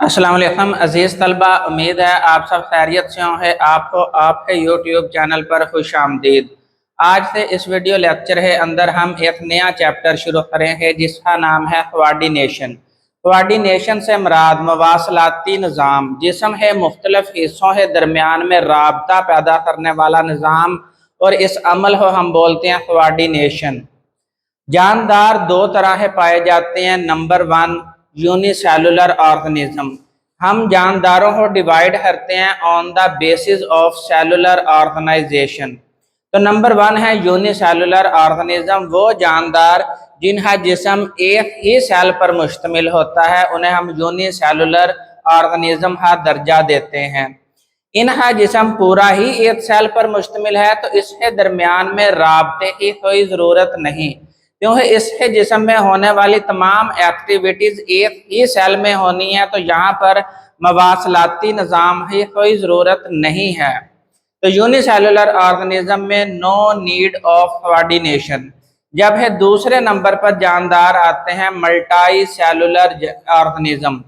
अस्सलाम वालेकुम अज़ीज़ तलबा, उम्मीद है आप सब खैरियत से होंगे। आपको आपके यूट्यूब चैनल पर खुश आमदीद। आज से इस वीडियो लेक्चर के अंदर हम एक नया चैप्टर शुरू करेंगे जिसका नाम है कोऑर्डिनेशन। कोऑर्डिनेशन से मुराद मवासलाती निज़ाम, जिस्म है मुख्तलिफ हिस्सों के दरमियान में राबता पैदा करने वाला निज़ाम, और इस अमल को हम बोलते हैं कोऑर्डिनेशन। जानदार दो तरह के पाए जाते हैं। Number 1, unicellular organism. हम जानदारों को डिवाइड करते हैं on the basis of cellular organisation. तो नंबर 1 है यूनिसेलुलर ऑर्गेनिज्म। वो जानदार जिनका जिस्म एक ही सेल पर मुश्तमिल होता है उन्हें हम यूनिसेलुलर ऑर्गेनिज्म का दर्जा देते हैं। इनका जिस्म पूरा ही एक सेल पर मुश्तमिल है तो इसके दरमियान में राबते की कोई ज़रूरत नहीं, क्योंकि इसके जिस्म में होने वाली तमाम एक्टिविटीज़ एक ही सेल में होनी है, तो यहाँ पर मवासलाती निज़ाम की कोई ज़रूरत नहीं है। तो यूनिसेलुलर ऑर्गेनिज्म में नो नीड ऑफ कोऑर्डिनेशन। जब है दूसरे नंबर पर जानदार आते हैं मल्टी सेलुलर ऑर्गेनिज्म।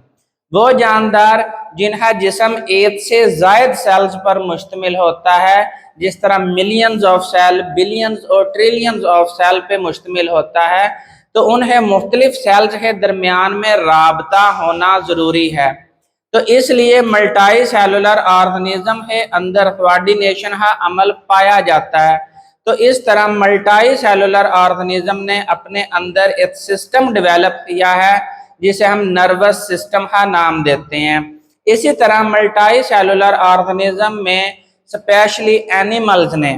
वो जानदार जिनका जिस्म एक से ज़ायद सेल्स पर मुश्तमिल होता है, जिस तरह मिलियंस ऑफ सेल, बिलियंस और ट्रिलियंस ऑफ सेल पे मुश्तमिल होता है, तो उन्हें मुख्तलिफ सेल्स के दरमियान में राबता होना ज़रूरी है। तो इसलिए मल्टी सेलुलर ऑर्गेनिज्म के अंदर कोऑर्डिनेशन का अमल पाया जाता है। तो इस तरह मल्टी सेलुलर ऑर्गेनिज्म ने अपने अंदर एक सिस्टम डेवलप किया है जिसे हम नर्वस सिस्टम का नाम देते हैं। इसी तरह मल्टी सेलुलर ऑर्गेनिज्म में स्पेशली एनिमल्स ने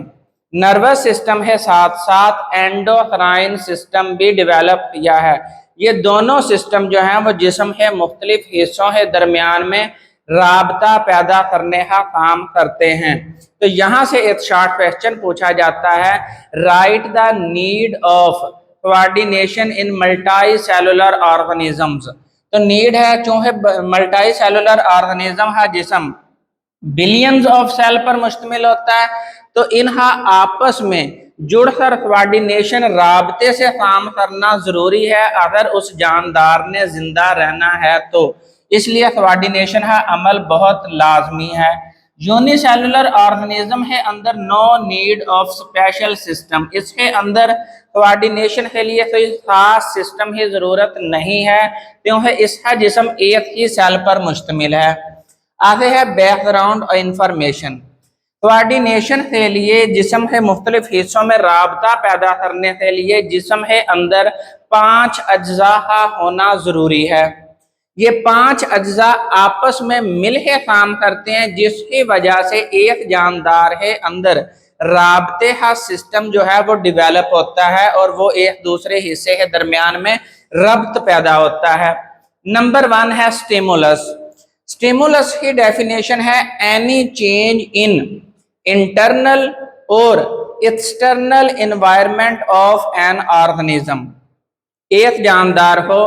नर्वस सिस्टम के साथ साथ एंडोक्राइन सिस्टम भी डेवलप किया है। ये दोनों सिस्टम जो हैं वो जिस्म के मुख्तलिफ हिस्सों के दरमियान में राबता पैदा करने का काम करते हैं। तो यहाँ से एक शॉर्ट क्वेश्चन पूछा जाता है, right the need of coordination in multi cellular organisms. तो नीड है, चूंकि मल्टी सेलुलर ऑर्गेनिज्म का जिस्म बिलियंस ऑफ सेल पर मुश्तमिल होता है, तो इनका आपस में जुड़कर कोऑर्डिनेशन राबते से काम करना जरूरी है अगर उस जानदार ने जिंदा रहना है। तो इसलिए कोऑर्डिनेशन का अमल बहुत लाजमी है। यूनिसेलुलर ऑर्गेनिज्म के अंदर no need of special system. इसके अंदर कोऑर्डिनेशन के लिए कोई खास सिस्टम की ज़रूरत नहीं है, क्योंकि इसका जिस्म एक ही सेल पर मुश्तमिल है। आगे है बैकग्राउंड और इंफॉर्मेशन। कोऑर्डिनेशन के लिए जिस्म के मुख्तलिफ हिस्सों में राबता पैदा करने के लिए जिस्म के अंदर 5 अज्जा का होना ज़रूरी है। ये 5 अज्जा आपस में मिल के काम करते हैं, जिसकी वजह से एक जानदार के अंदर राबते का सिस्टम जो है वो डेवलप होता है और वो एक दूसरे हिस्से के दरमियान में रब्त पैदा होता है। नंबर 1 है स्टिमुलस। स्टिमुलस की डेफिनेशन है एनी चेंज इन इंटरनल और external environment of an organism. एक जानदार को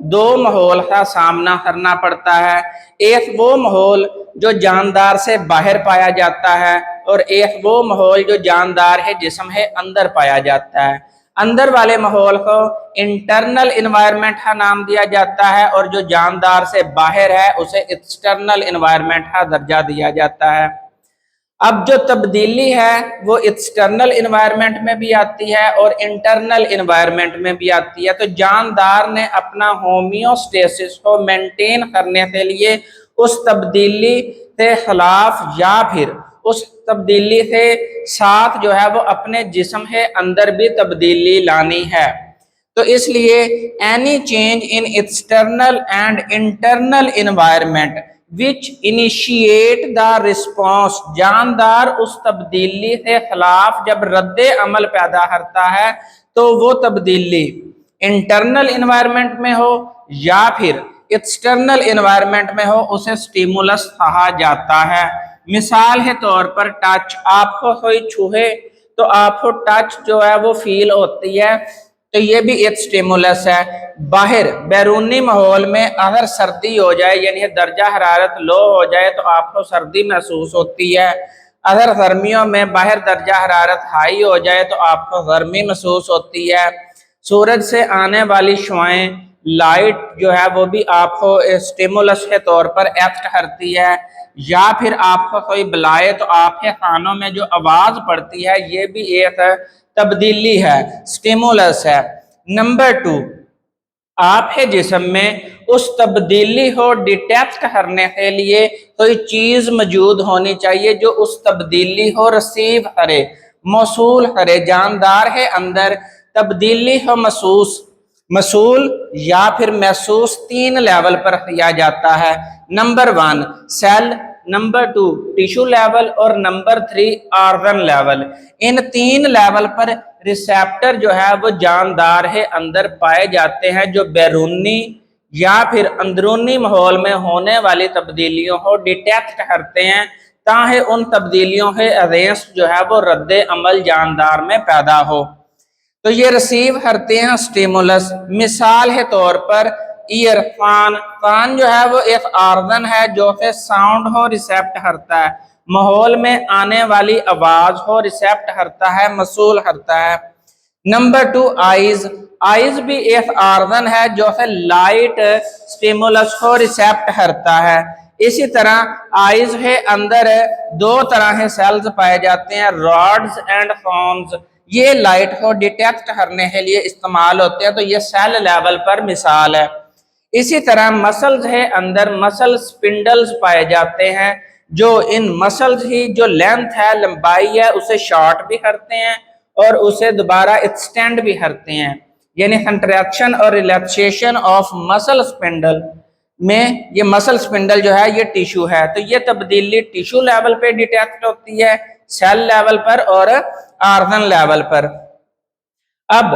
दो माहौल का सामना करना पड़ता है। एक वो माहौल जो जानदार से बाहर पाया जाता है और एक वो माहौल जो जानदार है जिस्म है अंदर पाया जाता है। अंदर वाले माहौल को इंटरनल एनवायरनमेंट का नाम दिया जाता है और जो जानदार से बाहर है उसे एक्सटर्नल एनवायरनमेंट का दर्जा दिया जाता है। अब जो तब्दीली है वो एक्सटर्नल एनवायरनमेंट में भी आती है और इंटरनल एनवायरनमेंट में भी आती है। तो जानदार ने अपना होमियोस्टेसिस को मेंटेन करने के लिए उस तब्दीली के खिलाफ या फिर उस तब्दीली के साथ जो है वो अपने जिस्म के अंदर भी तब्दीली लानी है। तो इसलिए any change in external and internal environment which initiate the response. जानदार उस तब्दीली के खिलाफ जब रद्दे अमल पैदा करता है तो वो तब्दीली इंटरनल एनवायरनमेंट में हो या फिर एक्सटर्नल एनवायरनमेंट में हो, उसे स्टिमुलस कहा जाता है। मिसाल के तौर पर टच, आपको कोई छूहे तो आपको टच जो है वो फील होती है, तो ये भी एक स्टिमुलस है। बाहर बैरूनी माहौल में अगर सर्दी हो जाए यानी दर्जा हरारत लो हो जाए तो आपको सर्दी महसूस होती है। अगर गर्मियों में बाहर दर्जा हरारत हाई हो जाए तो आपको गर्मी महसूस होती है। सूरज से आने वाली शुआएं लाइट जो है वो भी आपको स्टिमुलस के तौर पर एक्ट करती है, या फिर आपको कोई बुलाए तो आपके कानों में जो आवाज पड़ती है ये भी एक तब्दीली है, स्टिमुलस है। नंबर 2, आपके जिस्म में उस तब्दीली को डिटेक्ट करने के लिए कोई चीज मौजूद होनी चाहिए जो उस तब्दीली को रिसीव करे, मौसूल करे। जानदार के अंदर तब्दीली को मसूल या फिर महसूस 3 लेवल पर किया जाता है। Number 1 cell, number 2 tissue level और नंबर 3 ऑर्गन लेवल। इन 3 लेवल पर रिसेप्टर जो है वो जानदार है अंदर पाए जाते हैं, जो बैरूनी या फिर अंदरूनी माहौल में होने वाली तब्दीलियों को डिटेक्ट करते हैं, ताकि उन तब्दीलियों के अगेंस्ट जो है वो रद्द अमल जानदार में पैदा हो। तो ये रिसीव करते हैं स्टिमुलस। मिसाल के तौर पर ईयर, कान जो है वो एक ऑर्गन है जो कि साउंड को रिसेप्ट करता है, माहौल में आने वाली आवाज को रिसेप्ट करता है, मसूल करता है। नंबर 2 आईज भी एक ऑर्गन है जो कि लाइट स्टिमुलस को रिसेप्ट करता है। इसी तरह आईज के अंदर 2 तरह के सेल्स पाए जाते हैं, रॉड्स एंड कोन्स। ये लाइट को डिटेक्ट करने के लिए इस्तेमाल होते हैं, तो ये सेल लेवल पर मिसाल है। इसी तरह मसल्स है अंदर मसल स्पिंडल्स पाए जाते हैं, जो इन मसल्स ही जो लेंथ है, लंबाई है, उसे शॉर्ट भी करते हैं और उसे दोबारा एक्सटेंड भी करते हैं। यानी कंट्रैक्शन और रिलैक्सेशन ऑफ मसल स्पिंडल में ये मसल स्पिंडल जो है ये टिश्यू है, तो ये तब्दीली टिश्यू लेवल पे डिटेक्ट होती है, सेल लेवल पर और ऑर्गन लेवल पर। अब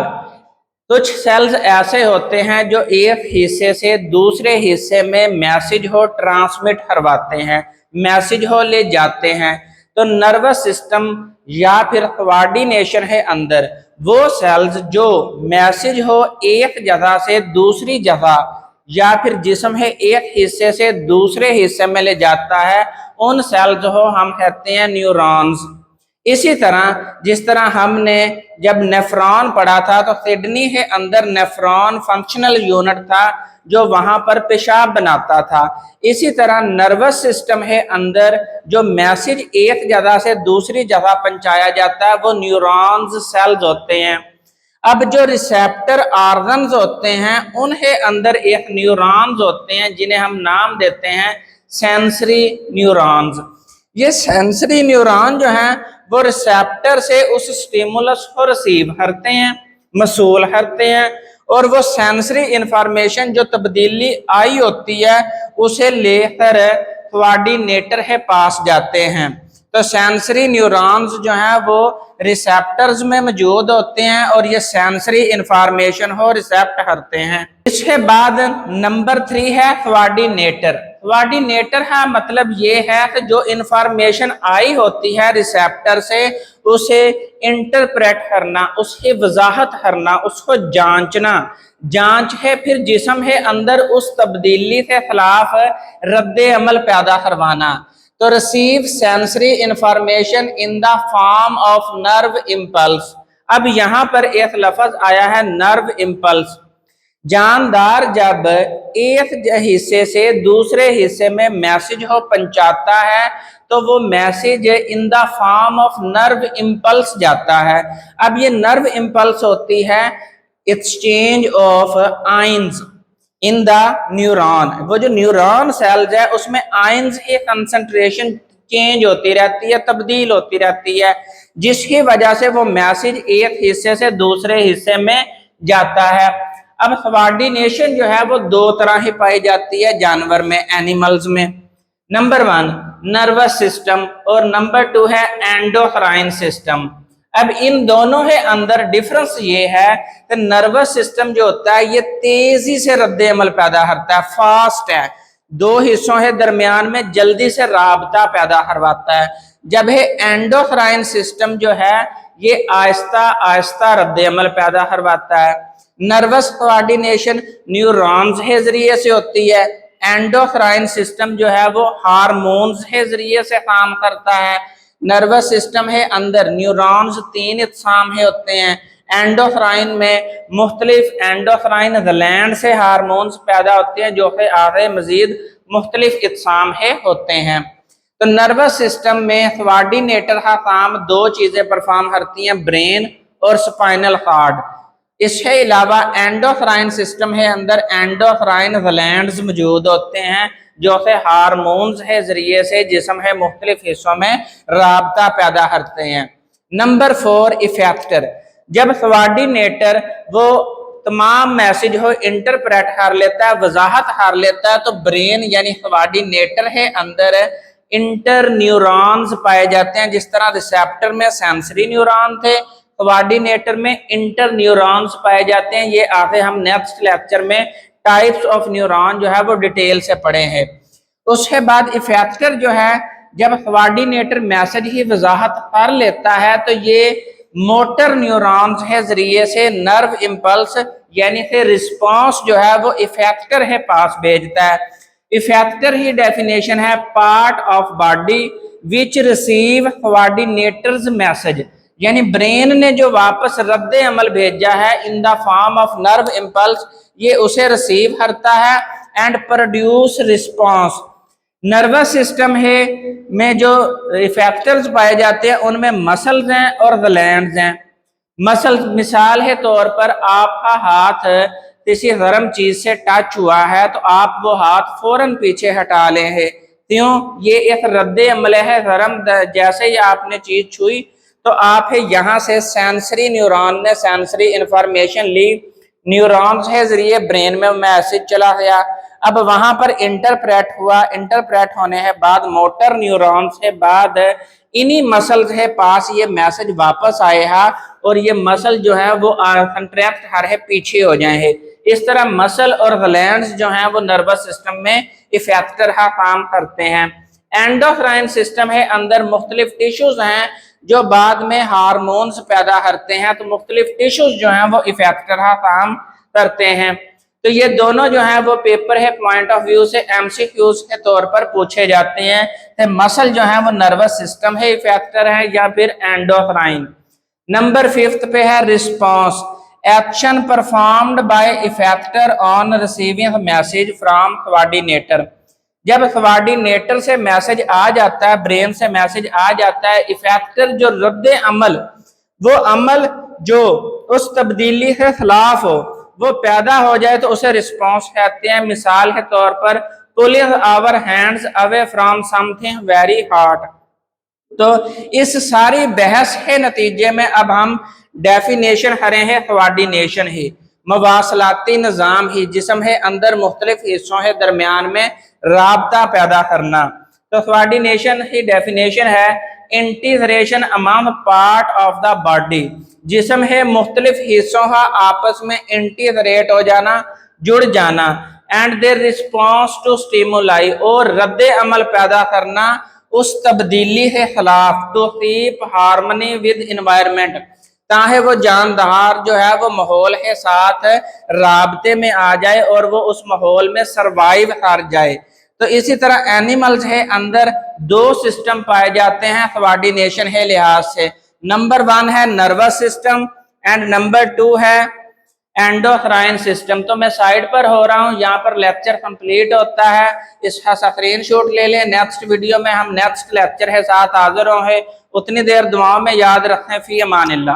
कुछ सेल्स ऐसे होते हैं जो एक हिस्से से दूसरे हिस्से में मैसेज हो ट्रांसमिट करवाते हैं, मैसेज हो ले जाते हैं। तो नर्वस सिस्टम या फिर कोऑर्डिनेशन है अंदर वो सेल्स जो मैसेज हो एक जगह से दूसरी जगह या फिर जिस्म है एक हिस्से से दूसरे हिस्से में ले जाता है, उन सेल्स को हम कहते हैं न्यूरॉन्स। इसी तरह जिस तरह हमने जब नेफ्रॉन पढ़ा था तो किडनी के अंदर नेफ्रॉन फंक्शनल यूनिट था जो वहां पर पेशाब बनाता था। इसी तरह नर्वस सिस्टम है अंदर जो मैसेज एक जगह से दूसरी जगह पहुंचाया जाता है वो न्यूरॉन्स सेल्स होते हैं। अब जो रिसेप्टर ऑर्गन्स होते हैं उनके अंदर एक न्यूरॉन्स होते हैं जिन्हें हम नाम देते हैं सेंसरी न्यूरॉन्स। ये सेंसरी न्यूरॉन जो हैं वो रिसेप्टर से उस स्टिमुलस को रिसीव करते हैं, मसूल करते हैं, और वो सेंसरी इंफॉर्मेशन जो तब्दीली आई होती है उसे लेकर कोऑर्डिनेटर के पास जाते हैं। तो सेंसरी न्यूरॉन्स जो हैं वो रिसेप्टर्स में मौजूद होते हैं और ये सेंसरी इंफॉर्मेशन को रिसेप्ट करते हैं। इसके बाद नंबर 3 है कोऑर्डिनेटर। कोऑर्डिनेटर का मतलब ये है कि जो इंफॉर्मेशन आई होती है रिसेप्टर से उसे इंटरप्रेट करना, उसकी वजाहत करना, उसको जांचना। जांच है फिर जिस्म है अंदर उस तब्दीली के खिलाफ रद्द अमल पैदा करवाना। तो receive sensory information in the form of nerve impulse. अब यहाँ पर एक लफ्ज आया है नर्व इम्पल्स। जानदार जब एक हिस्से से दूसरे हिस्से में मैसेज को पहुंचाता है तो वो message in the form of nerve impulse जाता है। अब ये नर्व इम्पल्स होती है exchange of ions in the neuron. वो जो न्यूरॉन सेल्स है उसमें आयंस की कंसंट्रेशन चेंज होती रहती है, तब्दील होती रहती है, जिसकी वजह से वो मैसेज एक हिस्से से दूसरे हिस्से में जाता है। अब कोऑर्डिनेशन जो है वो 2 तरह की पाई जाती है जानवर में, एनिमल्स में। नंबर 1 नर्वस सिस्टम और नंबर 2 है एंडोक्राइन सिस्टम। अब इन दोनों के अंदर डिफरेंस ये है कि नर्वस सिस्टम जो होता है ये तेजी से रद्द अमल पैदा करता है, फास्ट है, 2 हिस्सों के दरमियान में जल्दी से राबता पैदा करवाता है। जब है एंडोक्राइन सिस्टम जो है ये आहिस्ता आहिस्ता रद्द अमल पैदा करवाता है। नर्वस कोऑर्डिनेशन न्यूरॉन्स के जरिए से होती है, एंडोक्राइन सिस्टम जो है वो हार्मोन्स के जरिए से काम करता है। नर्वस सिस्टम है अंदर न्यूरॉन्स 3 इकसाम के होते हैं, एंडोफ्राइन में मुख्तलिफ एंडोफ्राइन ग्लैंड से हार्मोन्स पैदा होते हैं जो कि आगे मजीद मुख्तलिफ इकसाम है होते हैं। तो नर्वस सिस्टम में कोऑर्डिनेटर का काम दो चीजें परफॉर्म करती हैं, ब्रेन और स्पाइनल कॉर्ड। इसके अलावा एंडोक्राइन सिस्टम है, अंदर एंडोक्राइन ग्लैंड्स मौजूद होते हैं जो कि हार्मोन्स के जरिए से जिस्म है मुख्तलिफ हिस्सों में राबता पैदा करते हैं। Number 4 effector. जब कोऑर्डिनेटर वो तमाम मैसेज हो इंटरप्रेट कर लेता है, वजाहत कर लेता है, तो ब्रेन यानी कोऑर्डिनेटर है अंदर इंटर न्यूरॉन्स पाए जाते हैं। जिस तरह रिसेप्टर में सेंसरी न्यूरॉन थे, कोऑर्डिनेटर में इंटर न्यूरॉन्स पाए जाते हैं। ये आगे हम नेक्स्ट लेक्चर में टाइप्स ऑफ न्यूरॉन जो है वो डिटेल से पढ़े हैं। उसके बाद इफेक्टर जो है, जब कोऑर्डिनेटर मैसेज ही वजाहत कर लेता है तो ये मोटर न्यूरॉन्स के जरिए से नर्व इम्पल्स यानी कि रिस्पांस जो है वो इफेक्टर है पास भेजता है। इफेक्टर ही डेफिनेशन है part of body which receive coordinators message, यानी ब्रेन ने जो वापस रद्द अमल भेजा है in the form of nerve impulse, ये उसे रिसीव करता है and produce response. Nervous system है में जो इफेक्टर्स पाए जाते हैं उनमें मसल्स हैं और ग्लैंड्स हैं। मसल मिसाल है तौर पर आपका हाथ किसी गर्म चीज से टच हुआ है तो आप वो हाथ फौरन पीछे हटा ले हैं, क्यों? ये एक रद्द अमल है गर्म। जैसे ही आपने चीज छुई तो आप है यहाँ से सेंसरी न्यूरॉन ने सेंसरी इंफॉर्मेशन ली, न्यूरॉन्स के जरिए ब्रेन में मैसेज चला गया, अब वहां पर इंटरप्रेट हुआ, इंटरप्रेट होने के बाद मोटर न्यूरॉन्स के बाद इन्हीं मसल के पास ये मैसेज वापस आएगा और ये मसल जो है वो कंट्रैक्ट हर है पीछे हो जाए। इस तरह मसल और ग्लैंड्स जो हैं वो नर्वस सिस्टम में इफेक्टर का काम करते हैं। एंडोक्राइन सिस्टम है, अंदर मुख्तलिफ टिश्यूज हैं जो बाद में हार्मोन्स पैदा करते हैं, तो मुख्तलिफ टिश्यूज जो हैं वो इफेक्टर का काम करते हैं। तो ये दोनों जो है वो पेपर है पॉइंट ऑफ व्यू से एमसीक्यूज के तौर पर पूछे जाते हैं कि मसल जो है वो नर्वस सिस्टम है इफेक्टर है या फिर एंडोक्राइन। नंबर 5 पे है response. Action performed by effector on receiving message from coordinator. जब कोऑर्डिनेटर से मैसेज आ जाता है, ब्रेन से मैसेज आ जाता है, इफेक्टर जो रद्द अमल, वो अमल जो उस तब्दीली के खिलाफ हो वो पैदा हो जाए तो उसे रिस्पांस कहते हैं। मिसाल के तौर पर pulling our hands away from something very hot. तो इस सारी बहस के नतीजे में अब हम डेफिनेशन करें हैं कोऑर्डिनेशन ही मवासलाती निज़ाम ही जिस्म है अंदर मुख्तलिफ हिस्सों के दरमियान में राबता पैदा करना। तो कोऑर्डिनेशन की डेफिनेशन है integration among part of the body, जिस्म है मुख्तलिफ हिस्सों का आपस में इंटीग्रेट हो जाना, जुड़ जाना, and their response to stimuli, और रद्द अमल पैदा करना उस तब्दीली के खिलाफ, to keep harmony with environment, ताकि वो जानदार जो है वो माहौल के साथ राबते में आ जाए और वो उस माहौल में सरवाइव कर जाए। तो इसी तरह एनिमल्स है अंदर दो सिस्टम पाए जाते हैं कोऑर्डिनेशन के लिहाज से। नंबर 1 है नर्वस सिस्टम एंड नंबर 2 है एंडोक्राइन सिस्टम। तो मैं साइड पर हो रहा हूँ, यहाँ पर लेक्चर कंप्लीट होता है, इसका स्क्रीनशॉट ले लें। नेक्स्ट वीडियो में हम नेक्स्ट लेक्चर के साथ हाजिर होंगे। उतनी देर दुआओं में याद रखें। फी अमानिल्लाह।